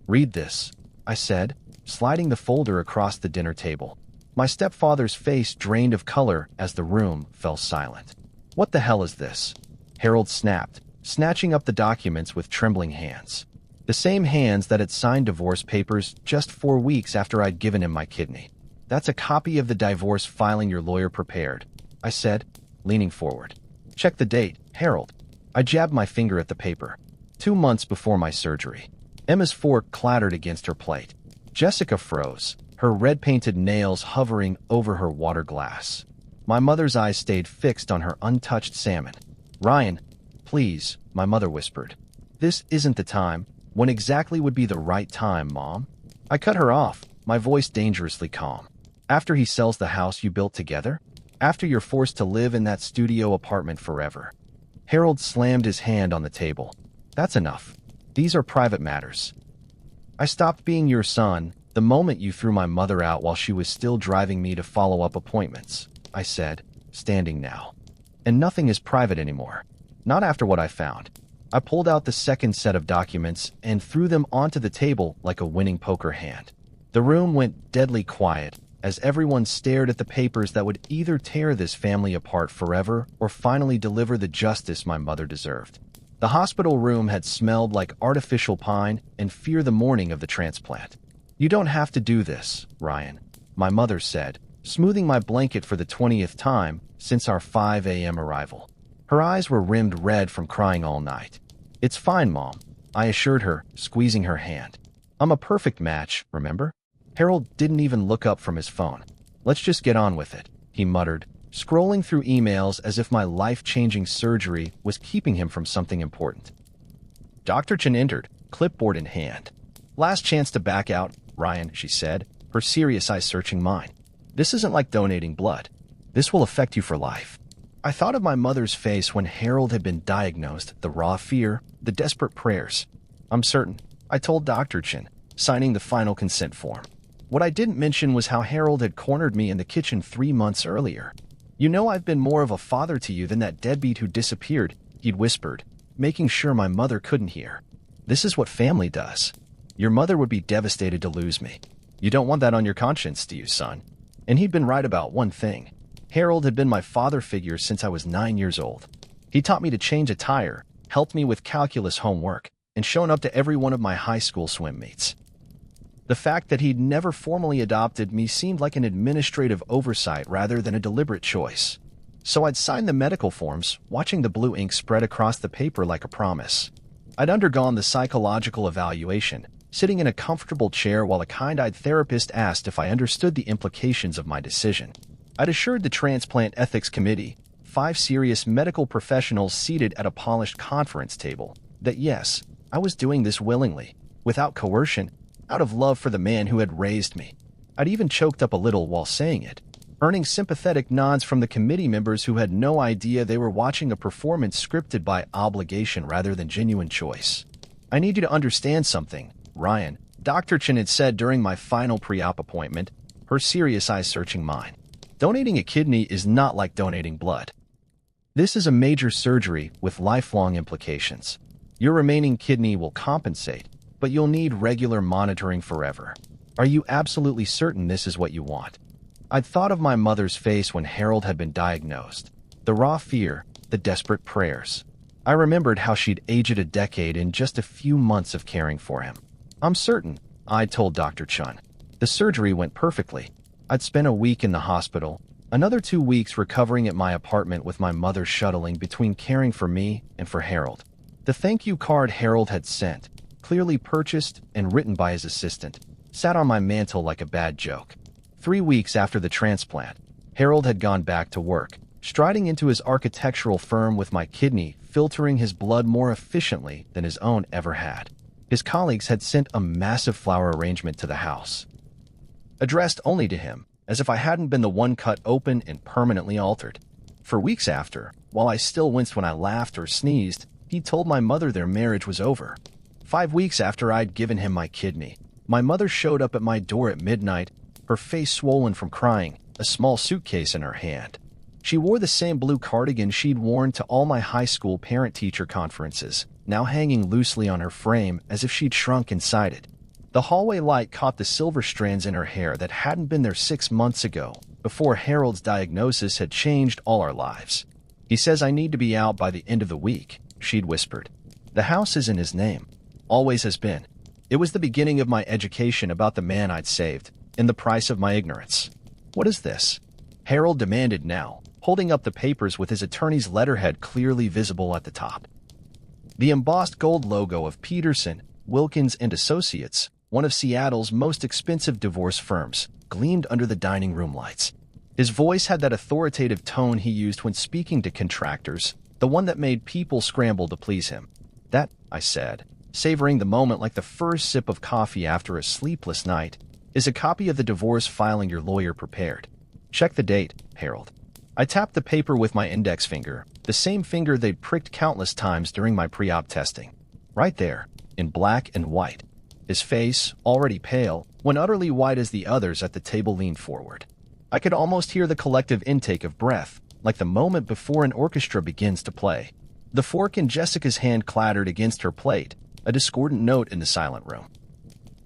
"Read this," I said, sliding the folder across the dinner table. My stepfather's face drained of color as the room fell silent. "What the hell is this?" Harold snapped, snatching up the documents with trembling hands. The same hands that had signed divorce papers just 4 weeks after I'd given him my kidney. "That's a copy of the divorce filing your lawyer prepared," I said, leaning forward. "Check the date, Harold." I jabbed my finger at the paper. 2 months before my surgery. Emma's fork clattered against her plate. Jessica froze, her red-painted nails hovering over her water glass. My mother's eyes stayed fixed on her untouched salmon. "Ryan, please," my mother whispered. "This isn't the time. When exactly would be the right time, Mom?" I cut her off, my voice dangerously calm. "After he sells the house you built together? After you're forced to live in that studio apartment forever." Harold slammed his hand on the table. "That's enough. These are private matters. I stopped being your son the moment you threw my mother out while she was still driving me to follow up appointments," I said, standing now. "And nothing is private anymore. Not after what I found." I pulled out the second set of documents and threw them onto the table like a winning poker hand. The room went deadly quiet as everyone stared at the papers that would either tear this family apart forever or finally deliver the justice my mother deserved. The hospital room had smelled like artificial pine and fear the morning of the transplant. "You don't have to do this, Ryan," my mother said, smoothing my blanket for the 20th time since our 5 a.m. arrival. Her eyes were rimmed red from crying all night. "It's fine, Mom," I assured her, squeezing her hand. "I'm a perfect match, remember?" Harold didn't even look up from his phone. "Let's just get on with it," he muttered, scrolling through emails as if my life-changing surgery was keeping him from something important. Dr. Chen entered, clipboard in hand. "Last chance to back out, Ryan," she said, her serious eyes searching mine. "This isn't like donating blood. This will affect you for life." I thought of my mother's face when Harold had been diagnosed, the raw fear, the desperate prayers. "I'm certain," I told Dr. Chen, signing the final consent form. What I didn't mention was how Harold had cornered me in the kitchen 3 months earlier. "You know I've been more of a father to you than that deadbeat who disappeared," he'd whispered, making sure my mother couldn't hear. "This is what family does. Your mother would be devastated to lose me. You don't want that on your conscience, do you, son?" And he'd been right about one thing. Harold had been my father figure since I was 9 years old. He taught me to change a tire, helped me with calculus homework, and shown up to every one of my high school swim meets. The fact that he'd never formally adopted me seemed like an administrative oversight rather than a deliberate choice. So I'd signed the medical forms, watching the blue ink spread across the paper like a promise. I'd undergone the psychological evaluation, sitting in a comfortable chair while a kind-eyed therapist asked if I understood the implications of my decision. I'd assured the transplant ethics committee, 5 serious medical professionals seated at a polished conference table, that yes, I was doing this willingly, without coercion, out of love for the man who had raised me. I'd even choked up a little while saying it, earning sympathetic nods from the committee members who had no idea they were watching a performance scripted by obligation rather than genuine choice. "I need you to understand something, Ryan," Dr. Chen had said during my final pre-op appointment, her serious eyes searching mine. "Donating a kidney is not like donating blood. This is a major surgery with lifelong implications. Your remaining kidney will compensate, but you'll need regular monitoring forever. Are you absolutely certain this is what you want?" I'd thought of my mother's face when Harold had been diagnosed. The raw fear, the desperate prayers. I remembered how she'd aged a decade in just a few months of caring for him. "I'm certain," I told Dr. Chun. The surgery went perfectly. I'd spent a week in the hospital, another 2 weeks recovering at my apartment with my mother shuttling between caring for me and for Harold. The thank you card Harold had sent, clearly purchased and written by his assistant, sat on my mantel like a bad joke. 3 weeks after the transplant, Harold had gone back to work, striding into his architectural firm with my kidney filtering his blood more efficiently than his own ever had. His colleagues had sent a massive flower arrangement to the house, addressed only to him, as if I hadn't been the one cut open and permanently altered. For weeks after, while I still winced when I laughed or sneezed, he told my mother their marriage was over. 5 weeks after I'd given him my kidney, my mother showed up at my door at midnight, her face swollen from crying, a small suitcase in her hand. She wore the same blue cardigan she'd worn to all my high school parent-teacher conferences, now hanging loosely on her frame as if she'd shrunk inside it. The hallway light caught the silver strands in her hair that hadn't been there 6 months ago, before Harold's diagnosis had changed all our lives. "He says I need to be out by the end of the week," she'd whispered. "The house is in his name. Always has been." It was the beginning of my education about the man I'd saved, and the price of my ignorance. "What is this?" Harold demanded now, holding up the papers with his attorney's letterhead clearly visible at the top. The embossed gold logo of Peterson, Wilkins and Associates, one of Seattle's most expensive divorce firms, gleamed under the dining room lights. His voice had that authoritative tone he used when speaking to contractors, the one that made people scramble to please him. "That," I said, savoring the moment like the first sip of coffee after a sleepless night, "is a copy of the divorce filing your lawyer prepared. Check the date, Harold." I tapped the paper with my index finger, the same finger they'd pricked countless times during my pre-op testing. Right there, in black and white. His face, already pale, when utterly white as the others at the table, leaned forward. I could almost hear the collective intake of breath, like the moment before an orchestra begins to play. The fork in Jessica's hand clattered against her plate, a discordant note in the silent room.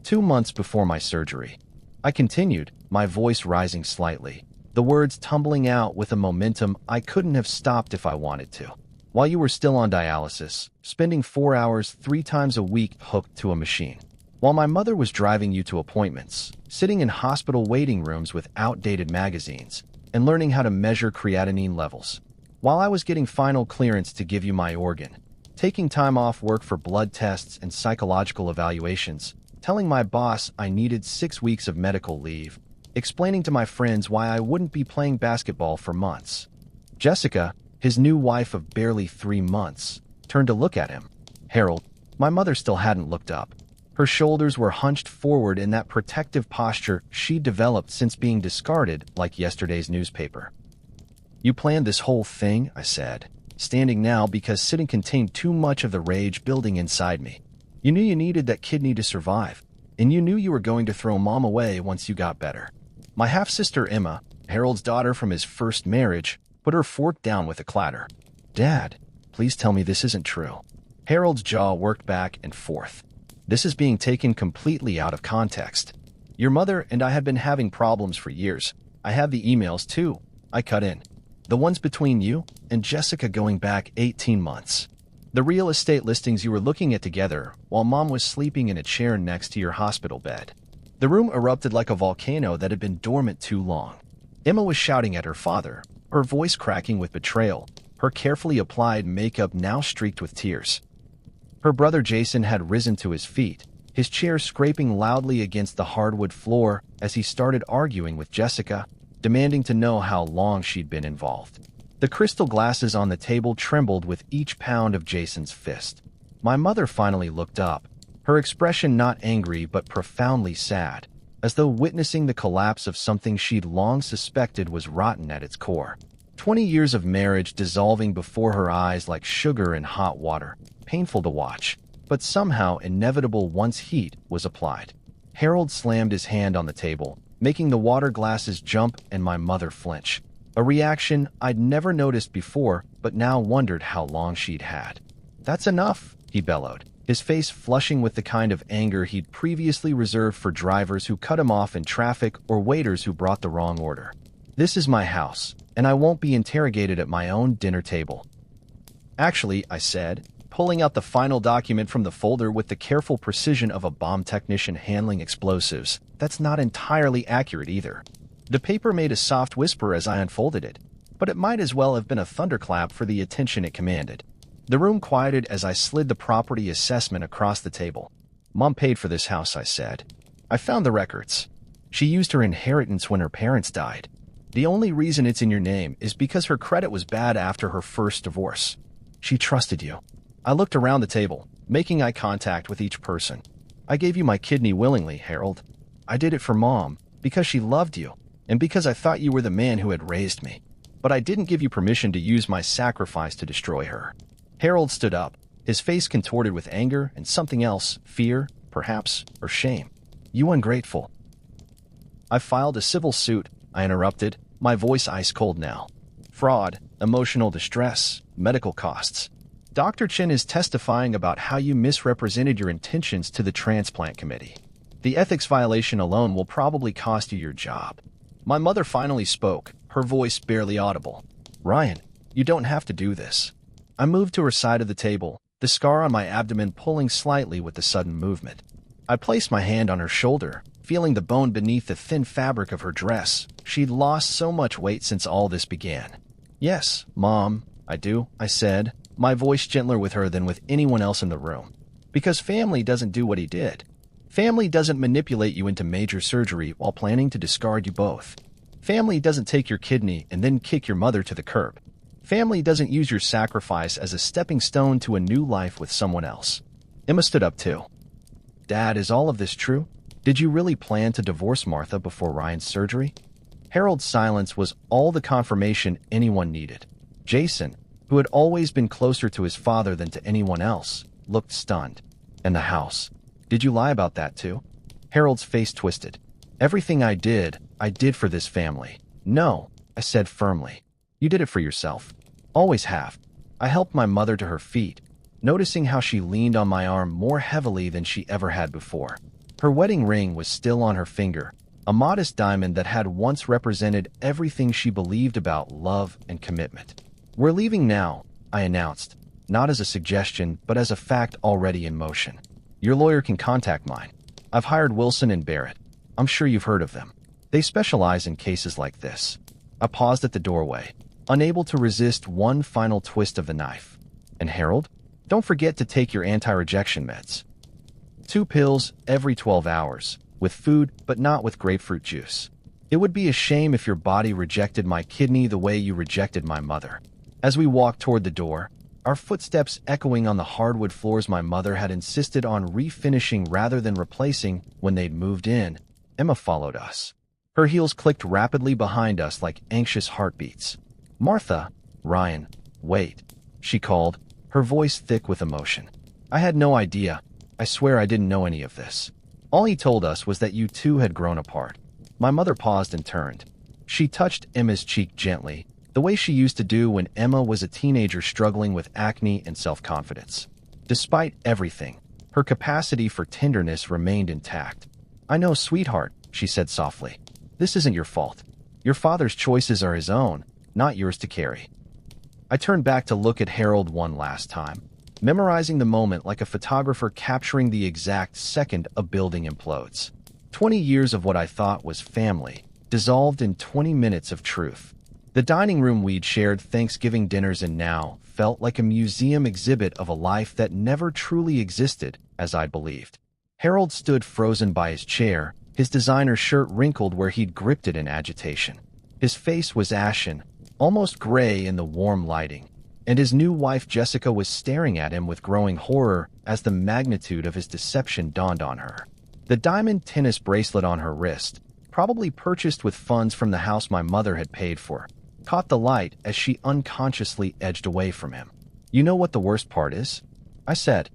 2 months before my surgery. I continued, my voice rising slightly, the words tumbling out with a momentum I couldn't have stopped if I wanted to. "While you were still on dialysis, spending 4 hours 3 times a week hooked to a machine. While my mother was driving you to appointments, sitting in hospital waiting rooms with outdated magazines, and learning how to measure creatinine levels. While I was getting final clearance to give you my organ, taking time off work for blood tests and psychological evaluations, telling my boss I needed 6 weeks of medical leave, explaining to my friends why I wouldn't be playing basketball for months." Jessica, his new wife of barely 3 months, turned to look at him. "Harold." My mother still hadn't looked up. Her shoulders were hunched forward in that protective posture she'd developed since being discarded like yesterday's newspaper. "You planned this whole thing," I said, standing now because sitting contained too much of the rage building inside me. "You knew you needed that kidney to survive, and you knew you were going to throw Mom away once you got better." My half-sister Emma, Harold's daughter from his first marriage, put her fork down with a clatter. "Dad, please tell me this isn't true." Harold's jaw worked back and forth. "This is being taken completely out of context. Your mother and I had been having problems for years. I have the emails too," I cut in. "The ones between you and Jessica going back 18 months. The real estate listings you were looking at together while Mom was sleeping in a chair next to your hospital bed." The room erupted like a volcano that had been dormant too long. Emma was shouting at her father, her voice cracking with betrayal, her carefully applied makeup now streaked with tears. Her brother Jason had risen to his feet, his chair scraping loudly against the hardwood floor as he started arguing with Jessica, demanding to know how long she'd been involved. The crystal glasses on the table trembled with each pound of Jason's fist. My mother finally looked up, her expression not angry but profoundly sad, as though witnessing the collapse of something she'd long suspected was rotten at its core. 20 years of marriage dissolving before her eyes like sugar in hot water, painful to watch, but somehow inevitable once heat was applied. Harold slammed his hand on the table, making the water glasses jump and my mother flinch, a reaction I'd never noticed before but now wondered how long she'd had. "That's enough," he bellowed, his face flushing with the kind of anger he'd previously reserved for drivers who cut him off in traffic or waiters who brought the wrong order. "This is my house, and I won't be interrogated at my own dinner table." "Actually," I said, pulling out the final document from the folder with the careful precision of a bomb technician handling explosives, "that's not entirely accurate either." The paper made a soft whisper as I unfolded it, but it might as well have been a thunderclap for the attention it commanded. The room quieted as I slid the property assessment across the table. "Mom paid for this house," I said. "I found the records. She used her inheritance when her parents died. The only reason it's in your name is because her credit was bad after her first divorce. She trusted you." I looked around the table, making eye contact with each person. "I gave you my kidney willingly, Harold. I did it for Mom, because she loved you, and because I thought you were the man who had raised me. But I didn't give you permission to use my sacrifice to destroy her." Harold stood up, his face contorted with anger and something else, fear, perhaps, or shame. "You ungrateful." "I filed a civil suit," I interrupted, my voice ice-cold now. "Fraud, emotional distress, medical costs. Dr. Chen is testifying about how you misrepresented your intentions to the transplant committee." The ethics violation alone will probably cost you your job. My mother finally spoke, her voice barely audible. Ryan, you don't have to do this. I moved to her side of the table, the scar on my abdomen pulling slightly with the sudden movement. I placed my hand on her shoulder, feeling the bone beneath the thin fabric of her dress. She'd lost so much weight since all this began. Yes, Mom, I do, I said, my voice gentler with her than with anyone else in the room. Because family doesn't do what he did. Family doesn't manipulate you into major surgery while planning to discard you both. Family doesn't take your kidney and then kick your mother to the curb. Family doesn't use your sacrifice as a stepping stone to a new life with someone else. Emma stood up too. Dad, is all of this true? Did you really plan to divorce Martha before Ryan's surgery? Harold's silence was all the confirmation anyone needed. Jason, who had always been closer to his father than to anyone else, looked stunned. And the house. Did you lie about that too? Harold's face twisted. Everything I did for this family. No, I said firmly. You did it for yourself. Always have. I helped my mother to her feet, noticing how she leaned on my arm more heavily than she ever had before. Her wedding ring was still on her finger, a modest diamond that had once represented everything she believed about love and commitment. We're leaving now, I announced, not as a suggestion, but as a fact already in motion. Your lawyer can contact mine. I've hired Wilson and Barrett. I'm sure you've heard of them. They specialize in cases like this. I paused at the doorway, unable to resist one final twist of the knife. And Harold, don't forget to take your anti-rejection meds. 2 pills every 12 hours, with food but not with grapefruit juice. It would be a shame if your body rejected my kidney the way you rejected my mother. As we walked toward the door, our footsteps echoing on the hardwood floors my mother had insisted on refinishing rather than replacing when they'd moved in, Emma followed us. Her heels clicked rapidly behind us like anxious heartbeats. Martha, Ryan, wait, she called, her voice thick with emotion. I had no idea. I swear I didn't know any of this. All he told us was that you two had grown apart. My mother paused and turned. She touched Emma's cheek gently, the way she used to do when Emma was a teenager struggling with acne and self-confidence. Despite everything, her capacity for tenderness remained intact. I know, sweetheart, she said softly. This isn't your fault. Your father's choices are his own, not yours to carry. I turned back to look at Harold one last time, memorizing the moment like a photographer capturing the exact second a building implodes. 20 years of what I thought was family, dissolved in 20 minutes of truth. The dining room we'd shared Thanksgiving dinners in now felt like a museum exhibit of a life that never truly existed, as I'd believed. Harold stood frozen by his chair, his designer shirt wrinkled where he'd gripped it in agitation. His face was ashen, almost gray in the warm lighting, and his new wife Jessica was staring at him with growing horror as the magnitude of his deception dawned on her. The diamond tennis bracelet on her wrist, probably purchased with funds from the house my mother had paid for, caught the light as she unconsciously edged away from him. You know what the worst part is? I said.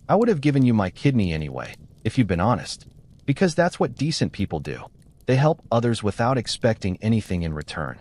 I would have given you my kidney anyway, if you'd been honest. Because that's what decent people do. They help others without expecting anything in return.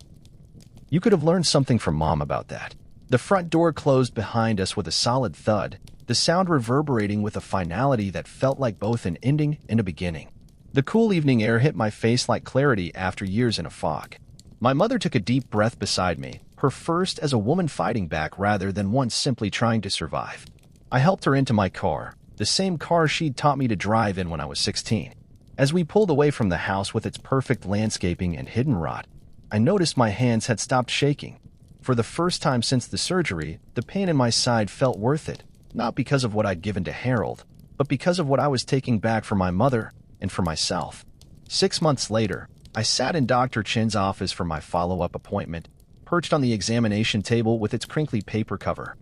You could have learned something from Mom about that. The front door closed behind us with a solid thud, the sound reverberating with a finality that felt like both an ending and a beginning. The cool evening air hit my face like clarity after years in a fog. My mother took a deep breath beside me, her first as a woman fighting back rather than one simply trying to survive. I helped her into my car, the same car she'd taught me to drive in when I was 16. As we pulled away from the house with its perfect landscaping and hidden rot, I noticed my hands had stopped shaking. For the first time since the surgery, the pain in my side felt worth it, not because of what I'd given to Harold, but because of what I was taking back for my mother and for myself. 6 months later, I sat in Dr. Chen's office for my follow-up appointment, perched on the examination table with its crinkly paper cover.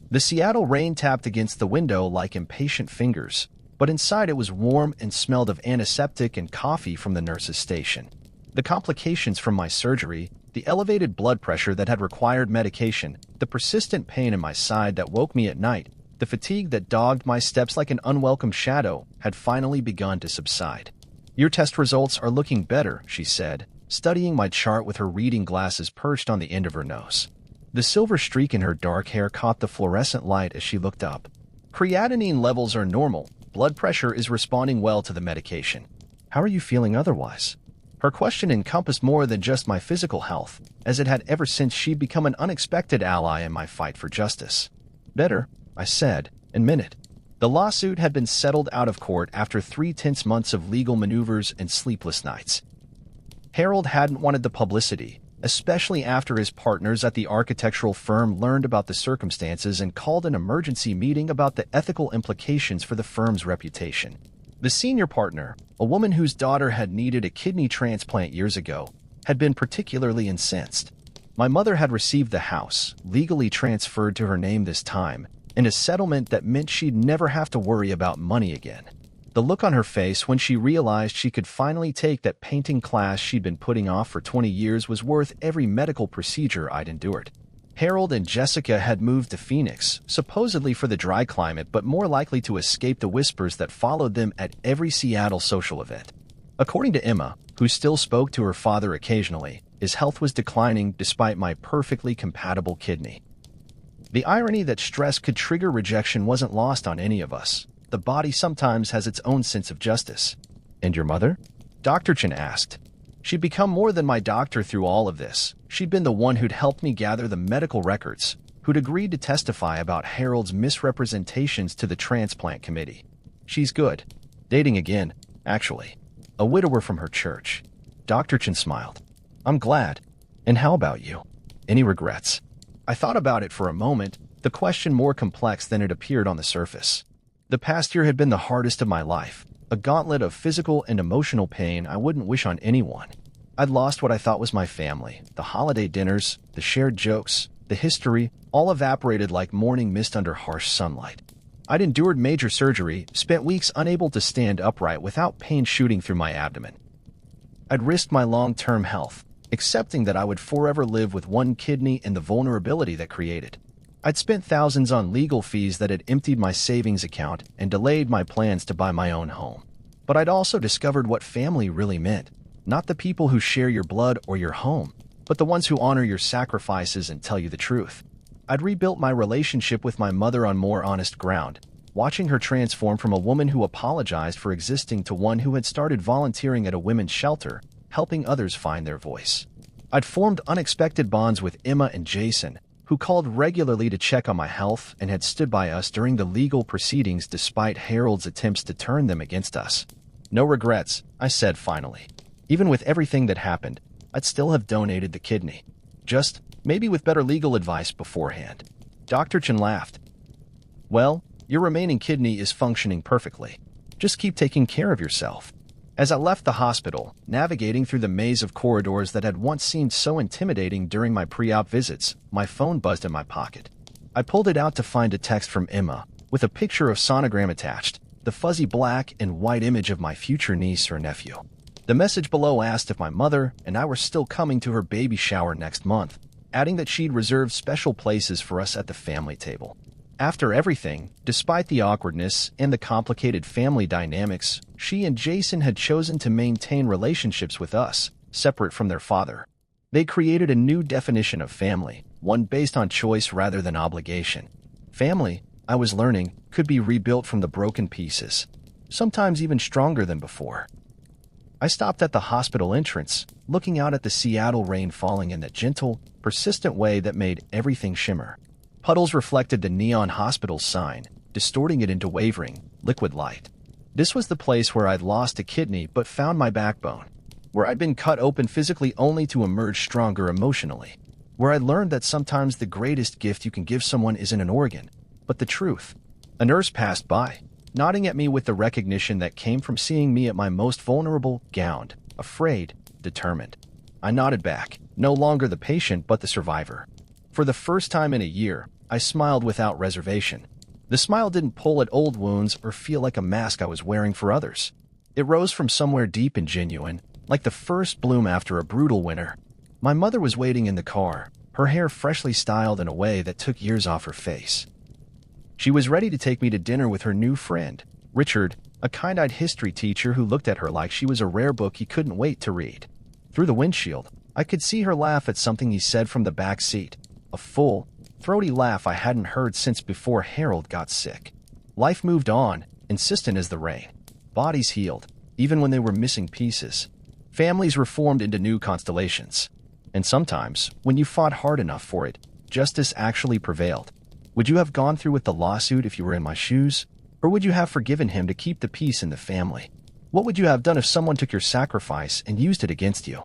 The Seattle rain tapped against the window like impatient fingers, but inside it was warm and smelled of antiseptic and coffee from the nurse's station. The complications from my surgery, the elevated blood pressure that had required medication, the persistent pain in my side that woke me at night, the fatigue that dogged my steps like an unwelcome shadow, had finally begun to subside. Your test results are looking better, she said, studying my chart with her reading glasses perched on the end of her nose. The silver streak in her dark hair caught the fluorescent light as she looked up. Creatinine levels are normal, blood pressure is responding well to the medication. How are you feeling otherwise? Her question encompassed more than just my physical health, as it had ever since she'd become an unexpected ally in my fight for justice. Better, I said, in a minute. The lawsuit had been settled out of court after 3 tense months of legal maneuvers and sleepless nights. Harold hadn't wanted the publicity, especially after his partners at the architectural firm learned about the circumstances and called an emergency meeting about the ethical implications for the firm's reputation. The senior partner, a woman whose daughter had needed a kidney transplant years ago, had been particularly incensed. My mother had received the house, legally transferred to her name this time, and a settlement that meant she'd never have to worry about money again. The look on her face when she realized she could finally take that painting class she'd been putting off for 20 years was worth every medical procedure I'd endured. Harold and Jessica had moved to Phoenix, supposedly for the dry climate but more likely to escape the whispers that followed them at every Seattle social event. According to Emma, who still spoke to her father occasionally, his health was declining despite my perfectly compatible kidney. The irony that stress could trigger rejection wasn't lost on any of us. The body sometimes has its own sense of justice. And your mother? Dr. Chen asked. She'd become more than my doctor through all of this. She'd been the one who'd helped me gather the medical records, who'd agreed to testify about Harold's misrepresentations to the transplant committee. She's good. Dating again, actually. A widower from her church. Dr. Chen smiled. I'm glad. And how about you? Any regrets? I thought about it for a moment, the question more complex than it appeared on the surface. The past year had been the hardest of my life, a gauntlet of physical and emotional pain I wouldn't wish on anyone. I'd lost what I thought was my family, the holiday dinners, the shared jokes, the history, all evaporated like morning mist under harsh sunlight. I'd endured major surgery, spent weeks unable to stand upright without pain shooting through my abdomen. I'd risked my long-term health, accepting that I would forever live with one kidney and the vulnerability that created. I'd spent thousands on legal fees that had emptied my savings account and delayed my plans to buy my own home. But I'd also discovered what family really meant. Not the people who share your blood or your home, but the ones who honor your sacrifices and tell you the truth. I'd rebuilt my relationship with my mother on more honest ground, watching her transform from a woman who apologized for existing to one who had started volunteering at a women's shelter, helping others find their voice. I'd formed unexpected bonds with Emma and Jason, who called regularly to check on my health and had stood by us during the legal proceedings despite Harold's attempts to turn them against us. No regrets, I said finally. Even with everything that happened, I'd still have donated the kidney. Just, maybe with better legal advice beforehand. Dr. Chen laughed. Well, your remaining kidney is functioning perfectly. Just keep taking care of yourself. As I left the hospital, navigating through the maze of corridors that had once seemed so intimidating during my pre-op visits, my phone buzzed in my pocket. I pulled it out to find a text from Emma, with a picture of sonogram attached, the fuzzy black and white image of my future niece or nephew. The message below asked if my mother and I were still coming to her baby shower next month, adding that she'd reserved special places for us at the family table. After everything, despite the awkwardness and the complicated family dynamics, she and Jason had chosen to maintain relationships with us, separate from their father. They created a new definition of family, one based on choice rather than obligation. Family, I was learning, could be rebuilt from the broken pieces, sometimes even stronger than before. I stopped at the hospital entrance, looking out at the Seattle rain falling in that gentle, persistent way that made everything shimmer. Puddles reflected the neon hospital sign, distorting it into wavering, liquid light. This was the place where I'd lost a kidney but found my backbone, where I'd been cut open physically only to emerge stronger emotionally, where I learned that sometimes the greatest gift you can give someone isn't an organ, but the truth. A nurse passed by, nodding at me with the recognition that came from seeing me at my most vulnerable, gowned, afraid, determined. I nodded back, no longer the patient but the survivor. For the first time in a year, I smiled without reservation. The smile didn't pull at old wounds or feel like a mask I was wearing for others. It rose from somewhere deep and genuine, like the first bloom after a brutal winter. My mother was waiting in the car, her hair freshly styled in a way that took years off her face. She was ready to take me to dinner with her new friend, Richard, a kind-eyed history teacher who looked at her like she was a rare book he couldn't wait to read. Through the windshield, I could see her laugh at something he said from the back seat, a full, throaty laugh I hadn't heard since before Harold got sick. Life moved on, insistent as the rain. Bodies healed, even when they were missing pieces. Families reformed into new constellations. And sometimes, when you fought hard enough for it, justice actually prevailed. Would you have gone through with the lawsuit if you were in my shoes? Or would you have forgiven him to keep the peace in the family? What would you have done if someone took your sacrifice and used it against you?